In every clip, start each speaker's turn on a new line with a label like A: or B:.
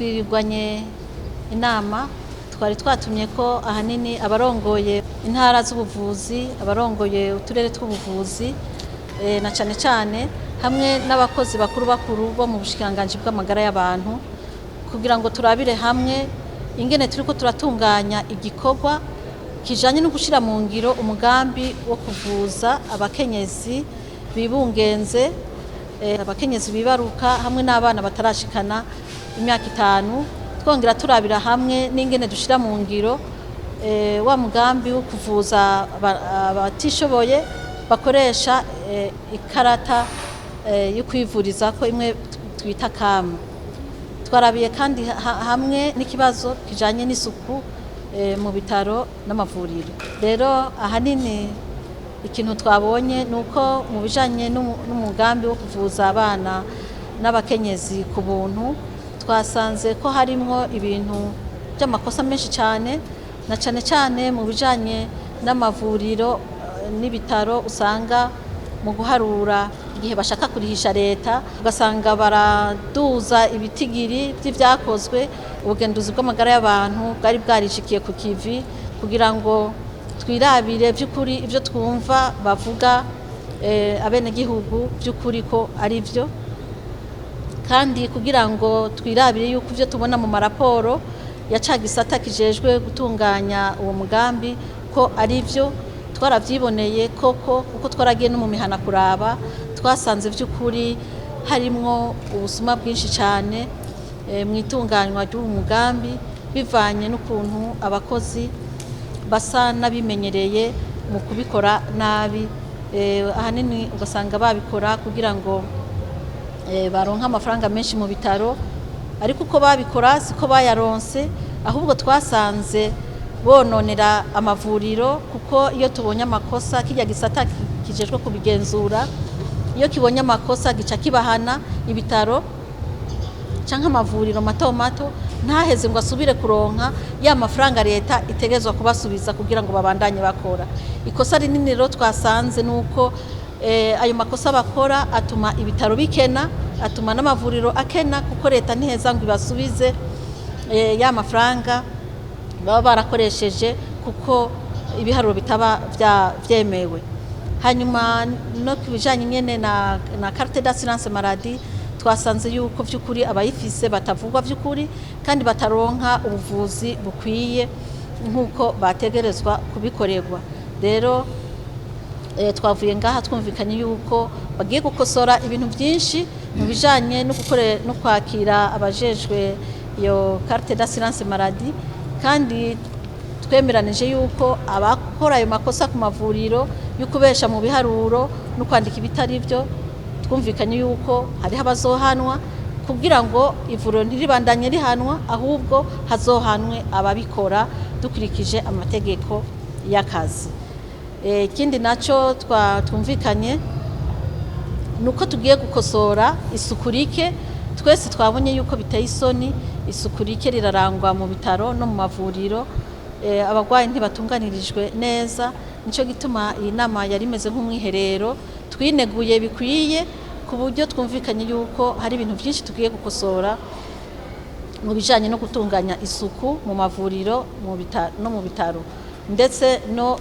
A: twirigwanye inama twari twatumye ko ahanini abarongoye intara z'ubuvuzi, abarongoye uturere tw'ubuvuzi na cyane hamwe n'abakozi bakuru bo mu bushikiranganji bw'amagara y'abantu kugira ngo turabire hamwe ingene turiko turatunganya igikorwa kijanye no gushira mu ngiro umugambi wo kuvuza abakenyezi bibungenze, abakenyezi bibaruka hamwe n'abana batarashikana imyaka 5, twongera turabira hamwe n'ingene dushira mu ngiro wa mugambi wo kuvuza abatishoboye bakoresha ikarata yo kwivuriza ko imwe twita kama. Twarabiye kandi hamwe n'ikibazo kijanye n'isuku mu bitaro n'amavuriro. Rero ahanini ikintu twabonye nuko mu bijanye n'umugambi wo kuvuza abana n'abakenyezi ku buntu twasanze ko harimwo ibintu by'amakosa menshi cyane na cyane mu bijanye n'amavuriro n'ibitaro. Usanga mu guharura igihe bashaka kurihisha leta ugasanga baraduza ibitigiri by'ivyakozwe. Ubugenduzi bw'amagara y'abantu bwari bwarishikiye ku kivi kugira ngo twirabire by'ukuri ivyo twumva bavuga abenegihugu by'ukuri ko ari byo, kandi kugira ngo twirabire yuko ivyo tubona mu maraporo ya ca gisata kijejwe gutunganya uwo mugambi ko ari byo. Twaravyiboneye koko uko twaragiye no mu mihana kuraba, twasanze by'ukuri harimwo ubusuma bwinshi cyane mu itunganywa ry'uwo mugambi bivanye n'ukuntu abakozi basa n'abimenyereye mu kubikora nabi. Ahanini ugasanga babikora kugira ngo baronka amafaranga menshi mu bitaro, ariko uko babikora siko bayaronse, ahubwo twasanze bononera amavuriro kuko iyo tubonye amakosa kijya gisata kijejwe kubigenzura, iyo kibonye amakosa gica kibahana ibitaro canke amavuriro mato ntaheze ngo asubire kuronka ya mafaranga leta itegezwa kubasubiza kugira ngo babandanye bakora. Ikosa rinini rero twasanze nuko ayo makosa bakora atuma ibitaro bikena, atuma n'amavuriro akena kuko leta ntiheza ngo ibasubize ya mafaranga baba barakoresheje kuko ibiharuro bitaba vyemewe. Hanyuma no kubijanye nyene na carte d'assurance maladie twasanze yuko vy'ukuri abayifise batavugwa vy'ukuri kandi bataronka ubuvuzi bukwiye nkuko bategerezwa kubikorerwa. Rero twavuye ngaha twumvikanye yuko bagiye gukosora ibintu byinshi mu bijanye no kwakira abajejwe iyo carte d'assurance maladie, kandi twemeranije yuko abakora ayo makosa ku mavuriro y'ukubesha mu biharuro no kwandika ibitari byo, twumvikanye yuko hariho abazohanwa kugira ngo ivuriro ntiribandanye rihanwa, ahubwo hazohanwe ababikora dukurikije amategeko y'akazi. Ikindi naco twumvikanye nuko tugiye gukosora isuku rike. Twese twabonye yuko biteye isoni isuku rike rirarangwa mu bitaro no mu mavuriro, abagwayi ntibatunganirijwe neza. Nico gituma iyi nama yari imeze nk'umwiherero, twineguye bikwiye ku buryo twumvikanye yuko hari ibintu byinshi tugiye gukosora mu bijanye no gutunganya isuku mu mavuriro no mu bitaro, ndetse no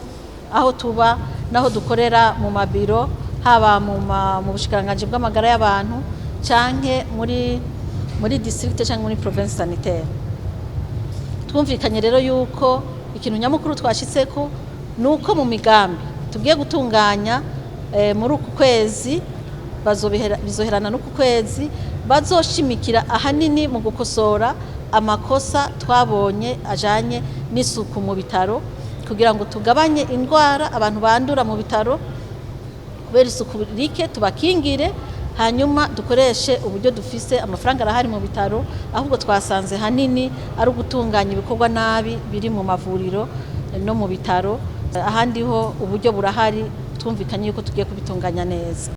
A: aho tuba naho dukorera mu mabiro, haba mu bushikiranganji bw'amagara y'abantu canke muri district canke muri province sanitaire. Twumvikanye rero yuko ikintu nyamukuru twashitseko nuko mu migambi tugiye gutunganya muri uku kwezi bizoherana n'uku kwezi bazoshimikira ahanini mu gukosora amakosa twabonye ajanye n'isuku mu bitaro kugira ngo tugabanye indwara abantu bandura mu bitaro kubera isuku rike, tubakingire hanyuma dukoreshe uburyo dufise. Amafaranga arahari mu bitaro, ahubwo twasanze hanini ari ugutunganya ibikorwa nabi biri mu mavuriro no mu bitaro. Ahandi ho uburyo burahari, twumvikanye yuko tugiye kubitunganya neza.